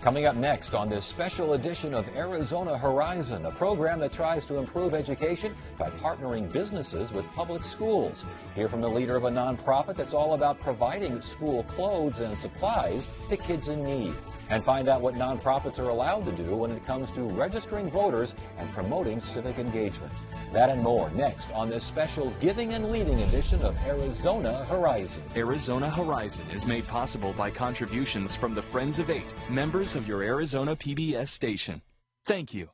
Coming up next on this special edition of Arizona Horizon, a program that tries to improve education by partnering businesses with public schools. Hear from the leader of a nonprofit that's all about providing school clothes and supplies to kids in need. And find out what nonprofits are allowed to do when it comes to registering voters and promoting civic engagement. That and more next on this special Giving and Leading edition of Arizona Horizon. Arizona Horizon is made possible by contributions from the Friends of Eight, members of your Arizona PBS station. Thank you.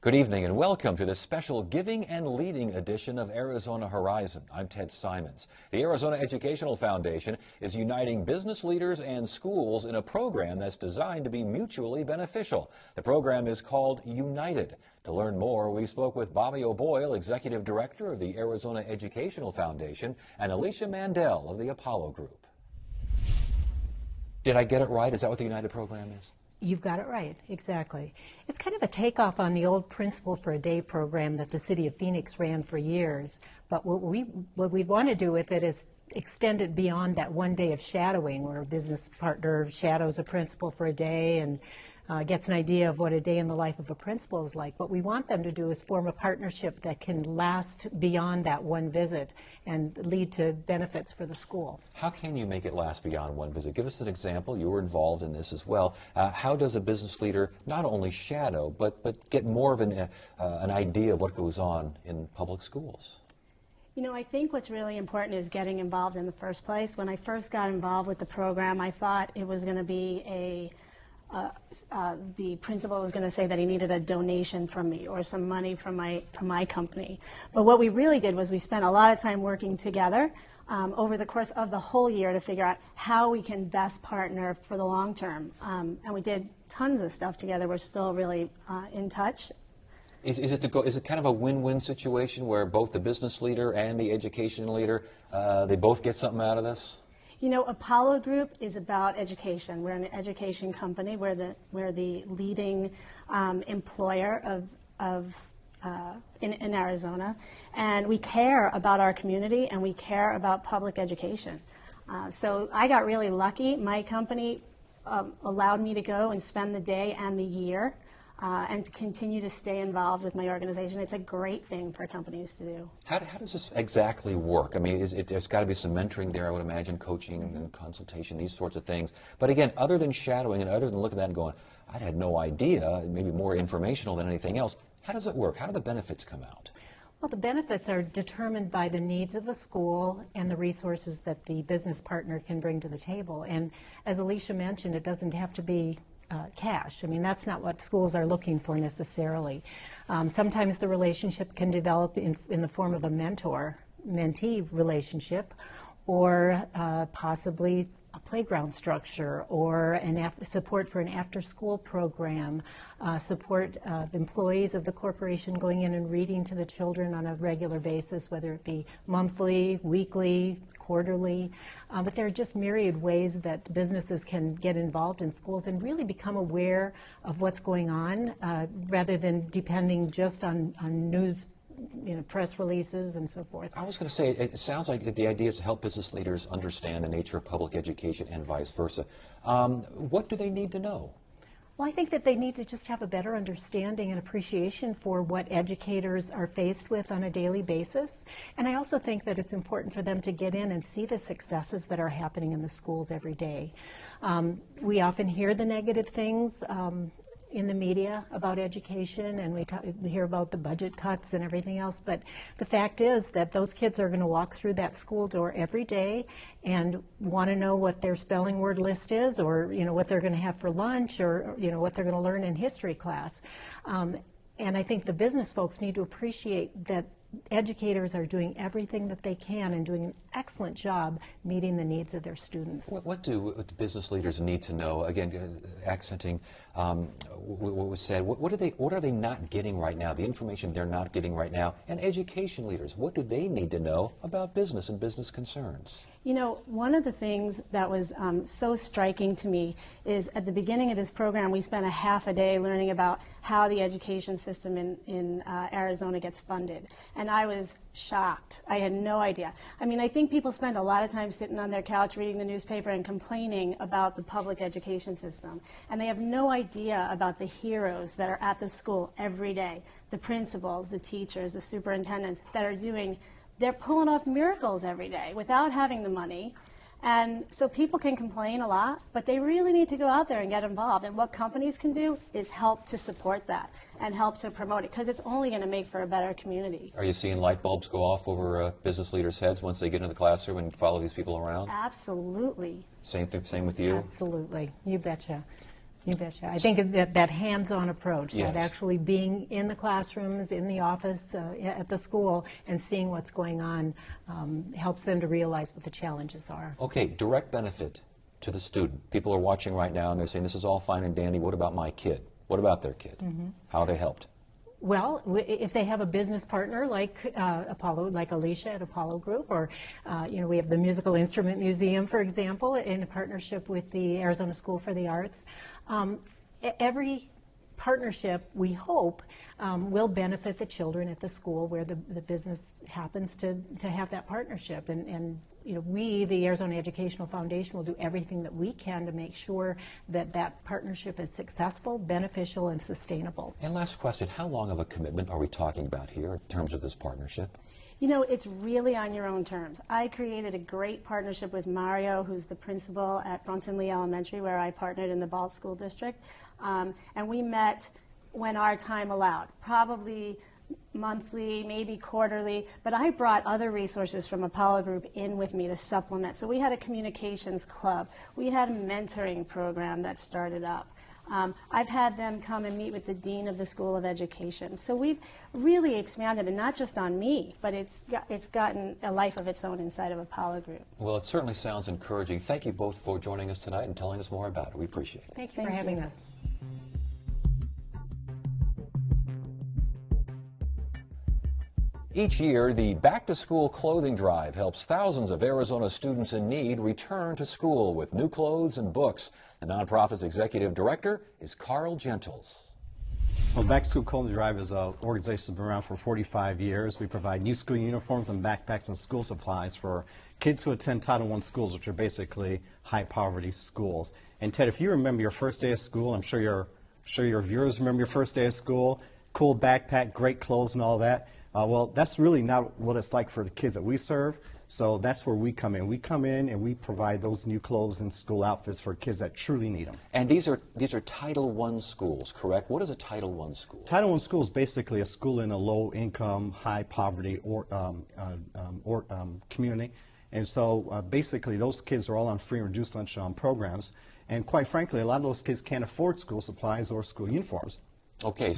Good evening and welcome to this special Giving and Leading edition of Arizona Horizon. I'm Ted Simons. The Arizona Educational Foundation is uniting business leaders and schools in a program that's designed to be mutually beneficial. The program is called United. To learn more, we spoke with Bobby O'Boyle, Executive Director of the Arizona Educational Foundation, and Alicia Mandel of the Apollo Group. Did I get it right? Is that what the United program is? You've got it right, exactly. It's kind of a takeoff on the old Principal for a Day program that the city of Phoenix ran for years. But what we want to do with it is extend it beyond that one day of shadowing where a business partner shadows a principal for a day and gets an idea of what a day in the life of a principal is like. What we want them to do is form a partnership that can last beyond that one visit and lead to benefits for the school. How can you make it last beyond one visit? Give us an example. You were involved in this as well. How does a business leader not only shadow, but get more of an idea of what goes on in public schools? You know, I think what's really important is getting involved in the first place. When I first got involved with the program, I thought it was going to be the principal was going to say that he needed a donation from me or some money from my company. But what we really did was we spent a lot of time working together over the course of the whole year to figure out how we can best partner for the long term. And we did tons of stuff together. We're still really in touch. Is it kind of a win-win situation where both the business leader and the education leader, they both get something out of this? You know, Apollo Group is about education. We're an education company. We're the leading employer in Arizona, and we care about our community and we care about public education. So I got really lucky. My company allowed me to go and spend the day and the year and to continue to stay involved with my organization. It's a great thing for companies to do. How does this exactly work? I mean, there's got to be some mentoring there, I would imagine, coaching and consultation, these sorts of things. But again, other than shadowing and other than looking at that and going, I had no idea, maybe more informational than anything else, how does it work? How do the benefits come out? Well, the benefits are determined by the needs of the school and the resources that the business partner can bring to the table. And as Alicia mentioned, it doesn't have to be cash. I mean, that's not what schools are looking for necessarily. Sometimes the relationship can develop in the form of a mentor-mentee relationship, or possibly a playground structure, or support for an after-school program, support the employees of the corporation going in and reading to the children on a regular basis, whether it be monthly, weekly, quarterly, but there are just myriad ways that businesses can get involved in schools and really become aware of what's going on rather than depending just on news, press releases and so forth. I was going to say, it sounds like the idea is to help business leaders understand the nature of public education and vice versa. What do they need to know? Well, I think that they need to just have a better understanding and appreciation for what educators are faced with on a daily basis. And I also think that it's important for them to get in and see the successes that are happening in the schools every day. We often hear the negative things in the media about education, and we hear about the budget cuts and everything else, but the fact is that those kids are going to walk through that school door every day and want to know what their spelling word list is, or what they're going to have for lunch, or what they're going to learn in history class. And I think the business folks need to appreciate that educators are doing everything that they can and doing an excellent job meeting the needs of their students. What do business leaders need to know? Again, accenting what was said. What are they not getting right now? The information they're not getting right now. And education leaders, what do they need to know about business and business concerns? You know, one of the things that was so striking to me is at the beginning of this program, we spent a half a day learning about how the education system in Arizona gets funded. And And I was shocked. I had no idea. I mean, I think people spend a lot of time sitting on their couch reading the newspaper and complaining about the public education system. And they have no idea about the heroes that are at the school every day, the principals, the teachers, the superintendents that are they're pulling off miracles every day without having the money. And so people can complain a lot, but they really need to go out there and get involved. And what companies can do is help to support that and help to promote it, because it's only going to make for a better community. Are you seeing light bulbs go off over business leaders' heads once they get into the classroom and follow these people around? Absolutely. Same with you? Absolutely. You betcha. You betcha. I think that hands-on approach, yes. that actually being in the classrooms, in the office, at the school, and seeing what's going on helps them to realize what the challenges are. Okay, direct benefit to the student. People are watching right now and they're saying, this is all fine and dandy. What about my kid? What about their kid? Mm-hmm. How are they helped? Well, if they have a business partner like Apollo, like Alicia at Apollo Group, or we have the Musical Instrument Museum, for example, in a partnership with the Arizona School for the Arts. Every partnership, we hope, will benefit the children at the school where the business happens to have that partnership. And we, the Arizona Educational Foundation, will do everything that we can to make sure that that partnership is successful, beneficial, and sustainable. And last question, how long of a commitment are we talking about here in terms of this partnership? It's really on your own terms. I created a great partnership with Mario, who's the principal at Bronson Lee Elementary, where I partnered in the Ball School District. And we met when our time allowed, probably monthly, maybe quarterly, but I brought other resources from Apollo Group in with me to supplement. So we had a communications club. We had a mentoring program that started up. I've had them come and meet with the dean of the School of Education. So we've really expanded, and not just on me, but it's gotten a life of its own inside of Apollo Group. Well, it certainly sounds encouraging. Thank you both for joining us tonight and telling us more about it. We appreciate it. Thank you for having us. Each year, the Back to School Clothing Drive helps thousands of Arizona students in need return to school with new clothes and books. The nonprofit's executive director is Carl Gentles. Well, Back to School Clothing Drive is an organization that's been around for 45 years. We provide new school uniforms and backpacks and school supplies for kids who attend Title I schools, which are basically high-poverty schools. And Ted, if you remember your first day of school, I'm sure your viewers remember your first day of school, cool backpack, great clothes and all that. Well, that's really not what it's like for the kids that we serve. So that's where we come in. We come in and we provide those new clothes and school outfits for kids that truly need them. And these are Title I schools, correct? What is a Title I school? Title I school is basically a school in a low-income, high-poverty community. And so basically those kids are all on free and reduced lunch programs. And quite frankly, a lot of those kids can't afford school supplies or school uniforms. Okay.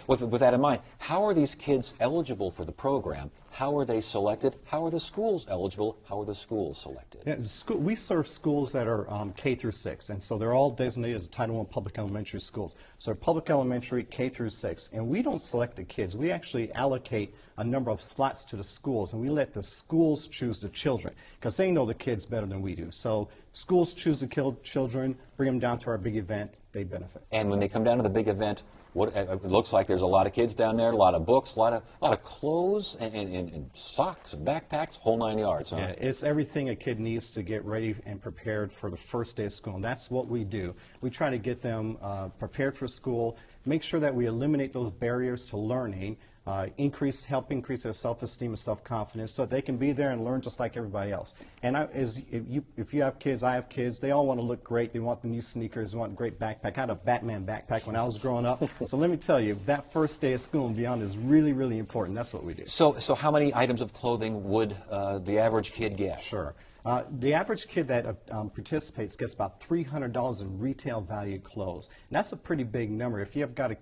With that in mind, how are these kids eligible for the program? How are they selected? How are the schools eligible? How are the schools selected? Yeah, we serve schools that are K through 6, and so they're all designated as Title I public elementary schools. So public elementary, K through 6, and we don't select the kids. We actually allocate a number of slots to the schools, and we let the schools choose the children, because they know the kids better than we do. So schools choose the children, bring them down to our big event, they benefit. And when they come down to the big event, it looks like there's a lot of kids down there, a lot of books, a lot of clothes and socks and backpacks, whole 9 yards. Huh? Yeah, it's everything a kid needs to get ready and prepared for the first day of school, and that's what we do. We try to get them prepared for school, make sure that we eliminate those barriers to learning, help increase their self-esteem and self-confidence so that they can be there and learn just like everybody else. And if you have kids, I have kids, they all want to look great. They want the new sneakers, they want a great backpack. I had a Batman backpack when I was growing up. So let me tell you, that first day of school and beyond is really, really important. That's what we do. So how many items of clothing would the average kid get? Sure. The average kid that participates gets about $300 in retail value clothes. And that's a pretty big number. If you have got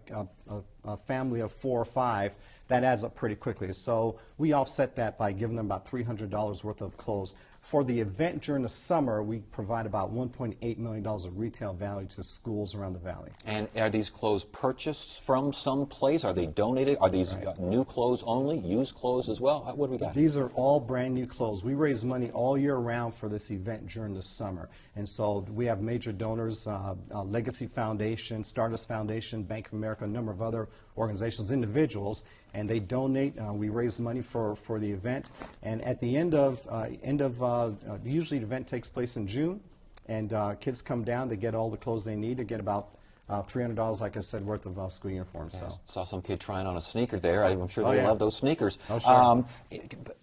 a family of 4 or 5, that adds up pretty quickly. So we offset that by giving them about $300 worth of clothes For the event during the summer, we provide about $1.8 million of retail value to schools around the valley. And are these clothes purchased from some place? Are they donated? Are these new clothes only, used clothes as well? What do we got? These are all brand new clothes. We raise money all year round for this event during the summer. And so we have major donors, Legacy Foundation, Stardust Foundation, Bank of America, a number of other organizations, individuals, and they donate. We raise money for the event. And at the end of usually the event takes place in June, and kids come down, they get all the clothes they need to get about $300, like I said, worth of school uniforms. Yeah, So. saw some kid trying on a sneaker there. I'm sure Oh, they yeah. love those sneakers. Oh, sure.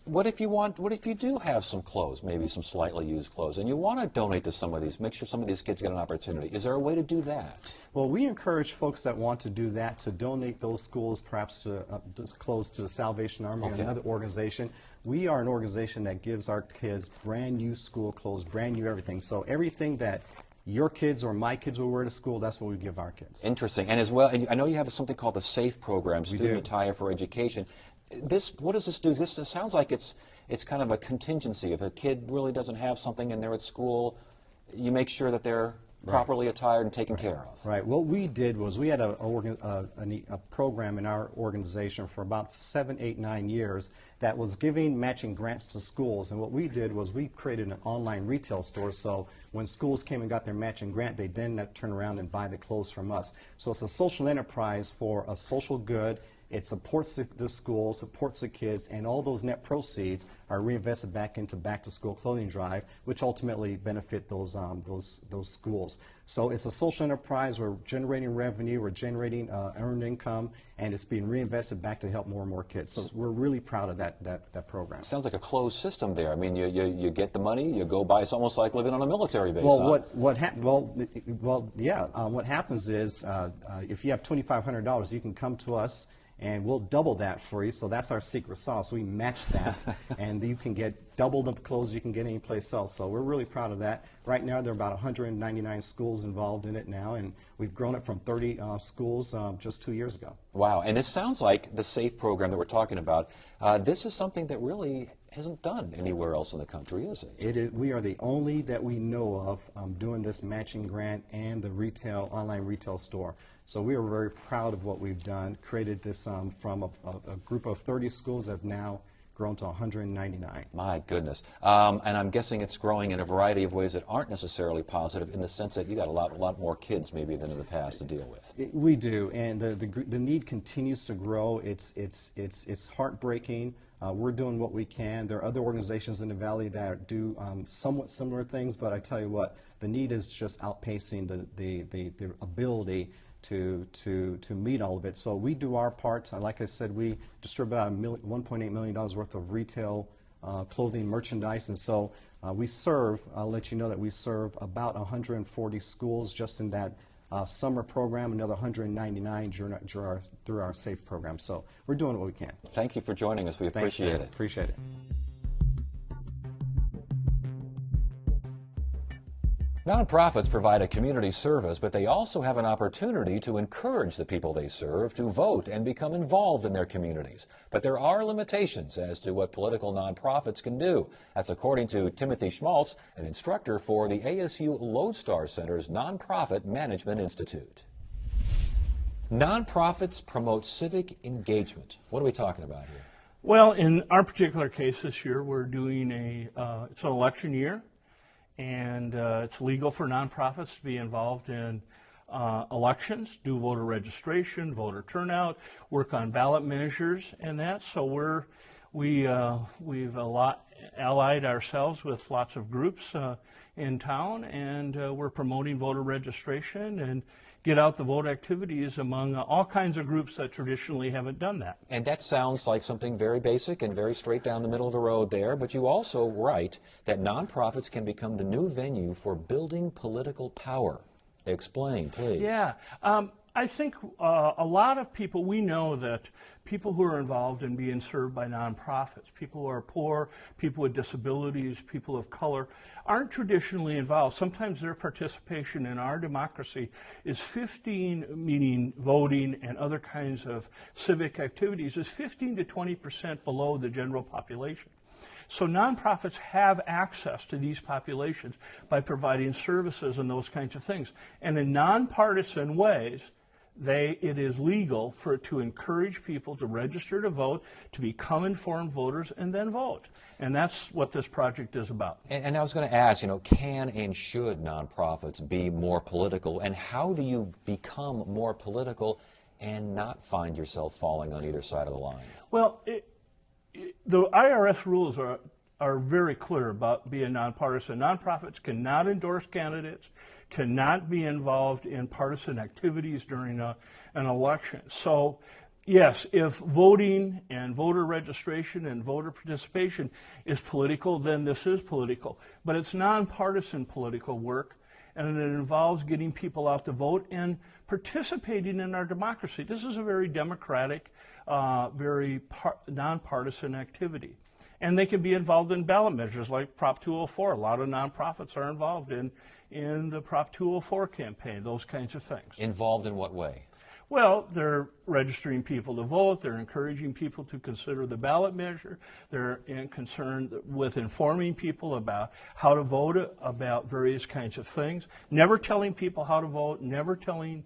What if you do have some clothes, maybe some slightly used clothes, and you want to donate to some of these, make sure some of these kids get an opportunity? Is there a way to do that? Well, we encourage folks that want to do that to donate those schools perhaps to clothes to the Salvation Army or Okay. another organization. We are an organization that gives our kids brand new school clothes, brand new everything. So everything that your kids or my kids will wear to school, that's what we give our kids. Interesting. And as well, and I know you have something called the SAFE program, Student do. Attire for Education. What does this do? This sounds like it's kind of a contingency. If a kid really doesn't have something and they're at school, you make sure that they're properly attired and taken care of. Right. What we did was we had a program in our organization for about 7, 8, 9 years that was giving matching grants to schools. And what we did was we created an online retail store. So when schools came and got their matching grant, they then turn around and buy the clothes from us. So it's a social enterprise for a social good. It supports the school, supports the kids, and all those net proceeds are reinvested back into back-to-school clothing drive, which ultimately benefit those schools. So it's a social enterprise. We're generating revenue, we're generating earned income, and it's being reinvested back to help more and more kids. So we're really proud of that program. Sounds like a closed system there. I mean, you get the money, you go buy. It's almost like living on a military base. Well, huh? what happens is if you have $2,500, you can come to us and we'll double that for you. So that's our secret sauce. We match that, and you can get double the clothes you can get anyplace else. So we're really proud of that. Right now, there are about 199 schools involved in it now, and we've grown it from 30 schools just 2 years ago. Wow. And this sounds like the SAFE program that we're talking about. This is something that really isn't done anywhere else in the country, is it? We are the only that we know of doing this matching grant and the online retail store. So we are very proud of what we've done, created this from a group of 30 schools that have now grown to 199. My goodness. And I'm guessing it's growing in a variety of ways that aren't necessarily positive, in the sense that you got a lot more kids maybe than in the past to deal with. We do, and the need continues to grow. It's heartbreaking. We're doing what we can. There are other organizations in the Valley that do somewhat similar things, but I tell you what, the need is just outpacing the ability to meet all of it. So we do our part. Like I said, we distribute about $1.8 million worth of retail clothing merchandise, and so we serve, I'll let you know that we serve about 140 schools just in that summer program, another 199 through our SAFE program. So we're doing what we can. Thank you for joining us. We appreciate Thanks, Tim. it. Appreciate it. Nonprofits provide a community service, but they also have an opportunity to encourage the people they serve to vote and become involved in their communities. But there are limitations as to what political nonprofits can do. That's according to Timothy Schmaltz, an instructor for the ASU Lodestar Center's Nonprofit Management Institute. Nonprofits promote civic engagement. What are we talking about here? Well, in our particular case this year, we're doing it's an election year. And it's legal for nonprofits to be involved in elections, do voter registration, voter turnout, work on ballot measures, and that. So we've allied ourselves with lots of groups in town, and we're promoting voter registration and get out the vote activities among all kinds of groups that traditionally haven't done that. And that sounds like something very basic and very straight down the middle of the road there, but you also write that nonprofits can become the new venue for building political power. Explain, please. Yeah. I think a lot of people, we know that people who are involved in being served by nonprofits, people who are poor, people with disabilities, people of color, aren't traditionally involved. Sometimes their participation in our democracy is 15, meaning voting and other kinds of civic activities, is 15 to 20% below the general population. So nonprofits have access to these populations by providing services and those kinds of things. And in nonpartisan ways, it is legal to encourage people to register to vote, to become informed voters, and then vote. And that's what this project is about. And I was going to ask, can and should nonprofits be more political? And how do you become more political and not find yourself falling on either side of the line? Well, the IRS rules are very clear about being nonpartisan. Nonprofits cannot endorse candidates, cannot be involved in partisan activities during an election. So, yes, if voting and voter registration and voter participation is political, then this is political. But it's nonpartisan political work, and it involves getting people out to vote and participating in our democracy. This is a very democratic, very nonpartisan activity. And they can be involved in ballot measures like Prop 204. A lot of nonprofits are involved in the Prop 204 campaign, those kinds of things. Involved in what way? Well, they're registering people to vote. They're encouraging people to consider the ballot measure. They're concerned with informing people about how to vote, about various kinds of things. Never telling people how to vote, never telling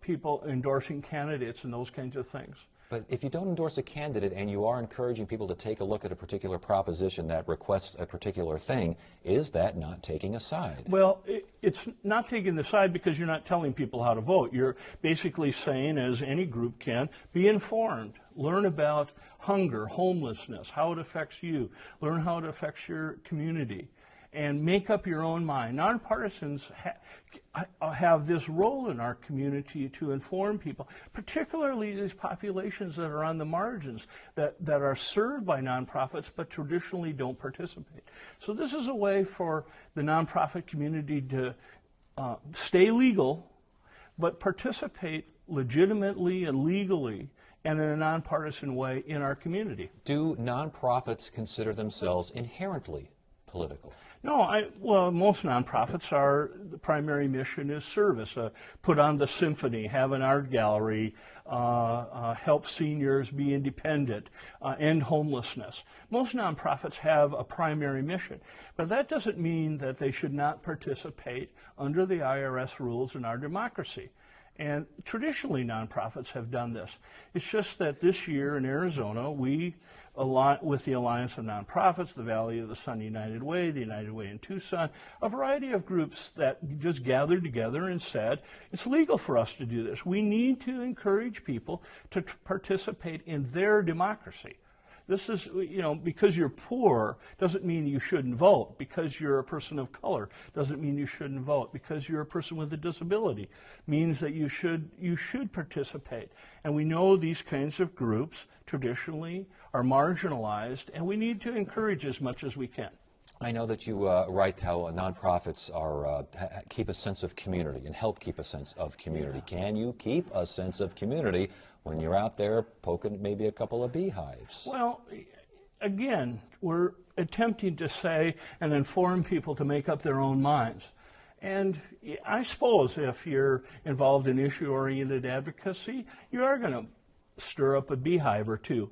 people endorsing candidates and those kinds of things. But if you don't endorse a candidate and you are encouraging people to take a look at a particular proposition that requests a particular thing, is that not taking a side? Well, it's not taking the side because you're not telling people how to vote. You're basically saying, as any group can, be informed. Learn about hunger, homelessness, how it affects you. Learn how it affects your community. And make up your own mind. Nonpartisans have this role in our community to inform people, particularly these populations that are on the margins, that are served by nonprofits but traditionally don't participate. So this is a way for the nonprofit community to stay legal but participate legitimately and legally and in a nonpartisan way in our community. Do nonprofits consider themselves inherently political? No, well, most nonprofits the primary mission is service. Put on the symphony, have an art gallery, help seniors be independent, end homelessness. Most nonprofits have a primary mission, but that doesn't mean that they should not participate under the IRS rules in our democracy. And traditionally, nonprofits have done this. It's just that this year in Arizona, we, with the Alliance of Nonprofits, the Valley of the Sun United Way, the United Way in Tucson, a variety of groups that just gathered together and said, it's legal for us to do this. We need to encourage people to participate in their democracy. This is, because you're poor doesn't mean you shouldn't vote. Because you're a person of color doesn't mean you shouldn't vote. Because you're a person with a disability means that you should participate. And we know these kinds of groups traditionally are marginalized, and we need to encourage as much as we can. I know that you write how nonprofits keep a sense of community and help keep a sense of community. Yeah. Can you keep a sense of community when you're out there poking maybe a couple of beehives? Well, again, we're attempting to say and inform people to make up their own minds. And I suppose if you're involved in issue-oriented advocacy, you are going to stir up a beehive or two.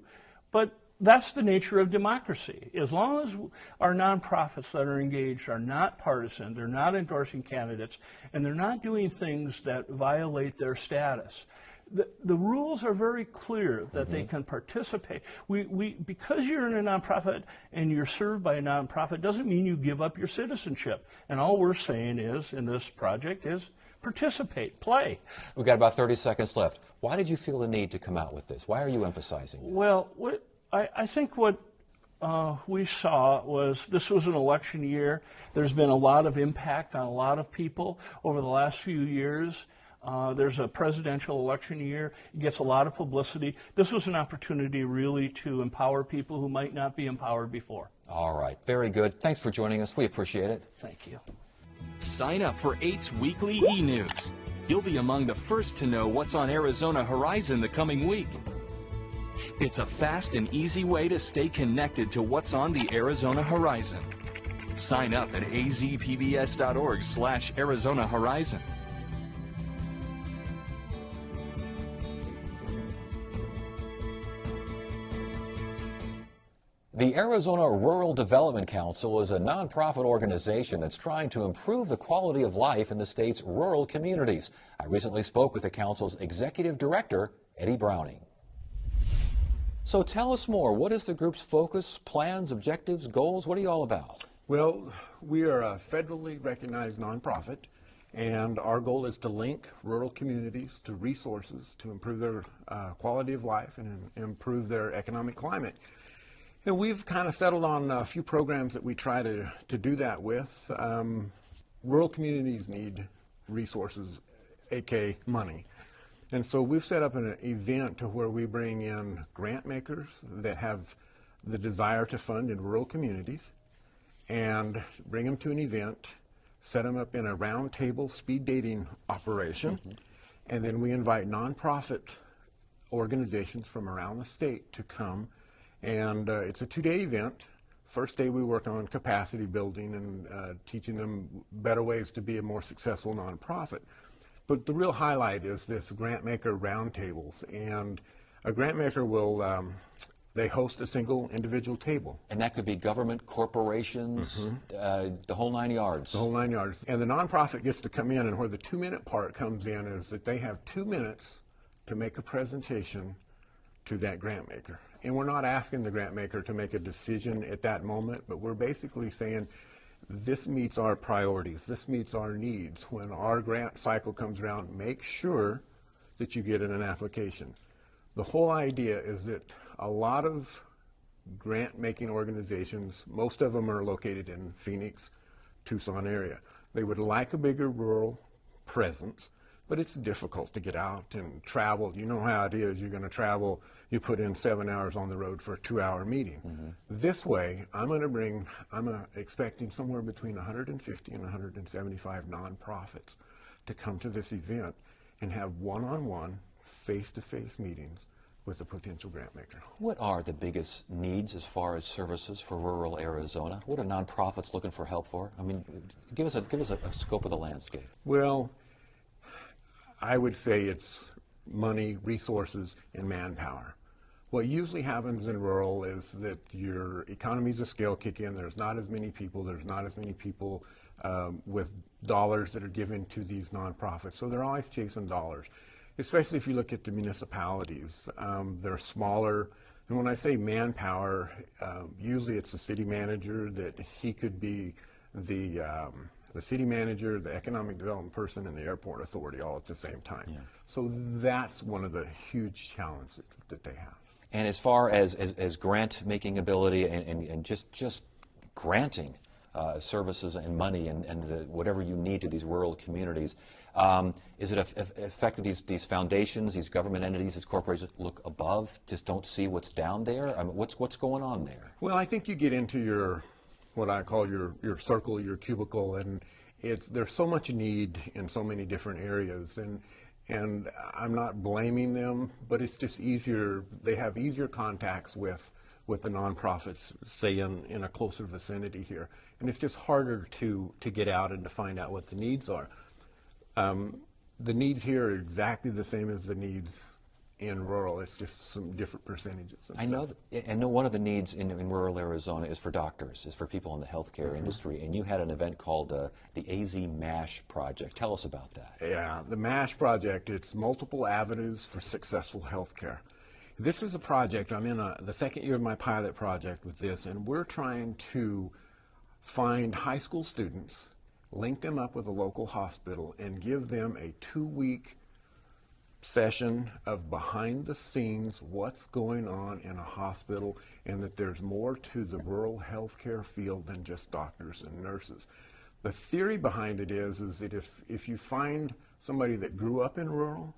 But that's the nature of democracy. As long as our nonprofits that are engaged are not partisan, they're not endorsing candidates, and they're not doing things that violate their status, the rules are very clear that they can participate. Because you're in a nonprofit and you're served by a nonprofit doesn't mean you give up your citizenship. And all we're saying is, in this project, is participate, play. We've got about 30 seconds left. Why did you feel the need to come out with this? Why are you emphasizing this? Well, I think what we saw was this was an election year. There's been a lot of impact on a lot of people over the last few years. There's a presidential election year. It gets a lot of publicity. This was an opportunity really to empower people who might not be empowered before. All right. Very good. Thanks for joining us. We appreciate it. Thank you. Sign up for 8's weekly e-news. You'll be among the first to know what's on Arizona Horizon the coming week. It's a fast and easy way to stay connected to what's on the Arizona Horizon. Sign up at azpbs.org/Arizona Horizon. The Arizona Rural Development Council is a nonprofit organization that's trying to improve the quality of life in the state's rural communities. I recently spoke with the council's executive director, Eddie Browning. So tell us more. What is the group's focus, plans, objectives, goals? What are you all about? Well, we are a federally recognized nonprofit, and our goal is to link rural communities to resources to improve their quality of life and improve their economic climate. And we've kind of settled on a few programs that we try to do that with. Rural communities need resources, aka money. And so we've set up an event to where we bring in grant makers that have the desire to fund in rural communities and bring them to an event, set them up in a round table speed dating operation, and then we invite nonprofit organizations from around the state to come. And it's a 2-day event. First day we work on capacity building and teaching them better ways to be a more successful nonprofit. But the real highlight is this grant maker roundtables. And a grant maker will, they host a single individual table. And that could be government, corporations, the whole 9 yards. The whole 9 yards. And the nonprofit gets to come in, and where the 2-minute part comes in is that they have 2 minutes to make a presentation to that grant maker. And we're not asking the grant maker to make a decision at that moment, but we're basically saying, this meets our priorities, this meets our needs. When our grant cycle comes around, make sure that you get in an application. The whole idea is that a lot of grant-making organizations, most of them are located in Phoenix, Tucson area. They would like a bigger rural presence, but it's difficult to get out and travel. You know how it is. You're going to travel, you put in 7 hours on the road for a 2-hour meeting. This way, I'm expecting somewhere between 150 and 175 nonprofits to come to this event and have one-on-one, face-to-face meetings with a potential grant maker. What are the biggest needs as far as services for rural Arizona? What are nonprofits looking for help for? I mean, give us a scope of the landscape. Well, I would say it's money, resources, and manpower. What usually happens in rural is that your economies of scale kick in. There's not as many people with dollars that are given to these nonprofits. So they're always chasing dollars, especially if you look at the municipalities. They're smaller. And when I say manpower, usually it's the city manager, that he could be the city manager, the economic development person, and the airport authority all at the same time. Yeah. So that's one of the huge challenges that they have. And as far as grant-making ability and just granting services and money and whatever you need to these rural communities, is it affected these foundations, these government entities, these corporations look above, just don't see what's down there? I mean, what's going on there? Well, I think you get into what I call your circle, your cubicle, and there's so much need in so many different areas, and I'm not blaming them, but it's just easier. They have easier contacts with the nonprofits, say in a closer vicinity here, and it's just harder to get out and to find out what the needs are. The needs here are exactly the same as the needs in rural. It's just some different percentages. I know one of the needs in rural Arizona is for doctors, is for people in the healthcare industry, and you had an event called the AZ MASH Project. Tell us about that. Yeah, the MASH Project, it's multiple avenues for successful healthcare. This is a project, I'm in the second year of my pilot project with this, and we're trying to find high school students, link them up with a local hospital, and give them a 2-week session of behind the scenes, what's going on in a hospital, and that there's more to the rural healthcare field than just doctors and nurses. The theory behind it is that if you find somebody that grew up in rural,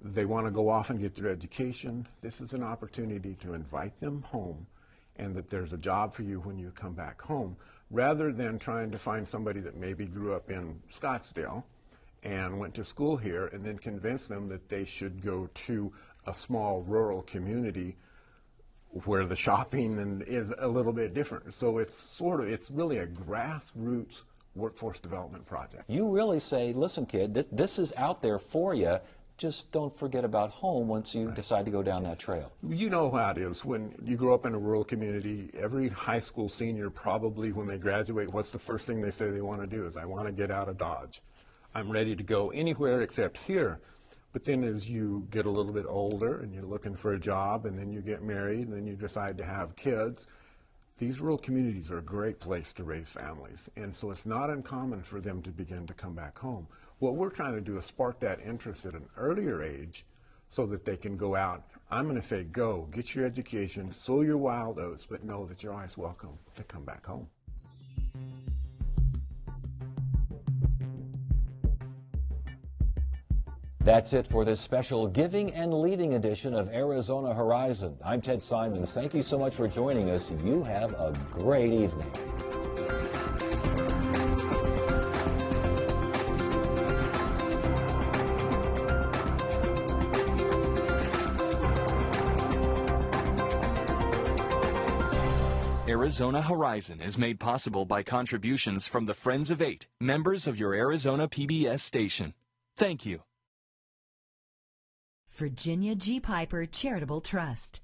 they want to go off and get their education, this is an opportunity to invite them home, and that there's a job for you when you come back home, rather than trying to find somebody that maybe grew up in Scottsdale and went to school here and then convince them that they should go to a small rural community where the shopping is a little bit different. So it's really a grassroots workforce development project. You really say, listen, kid, this is out there for you. just don't forget about home once you decide to go down that trail. You know how it is when you grow up in a rural community. Every high school senior probably, when they graduate, what's the first thing they say they want to do is, I want to get out of Dodge. I'm ready to go anywhere except here. But then as you get a little bit older and you're looking for a job and then you get married and then you decide to have kids, these rural communities are a great place to raise families. And so it's not uncommon for them to begin to come back home. What we're trying to do is spark that interest at an earlier age so that they can go out. I'm going to say, go, get your education, sow your wild oats, but know that you're always welcome to come back home. That's it for this special Giving and Leading edition of Arizona Horizon. I'm Ted Simons. Thank you so much for joining us. You have a great evening. Arizona Horizon is made possible by contributions from the Friends of Eight, members of your Arizona PBS station. Thank you. Virginia G. Piper Charitable Trust,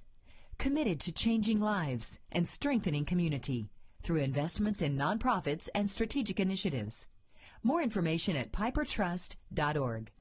committed to changing lives and strengthening community through investments in nonprofits and strategic initiatives. More information at pipertrust.org.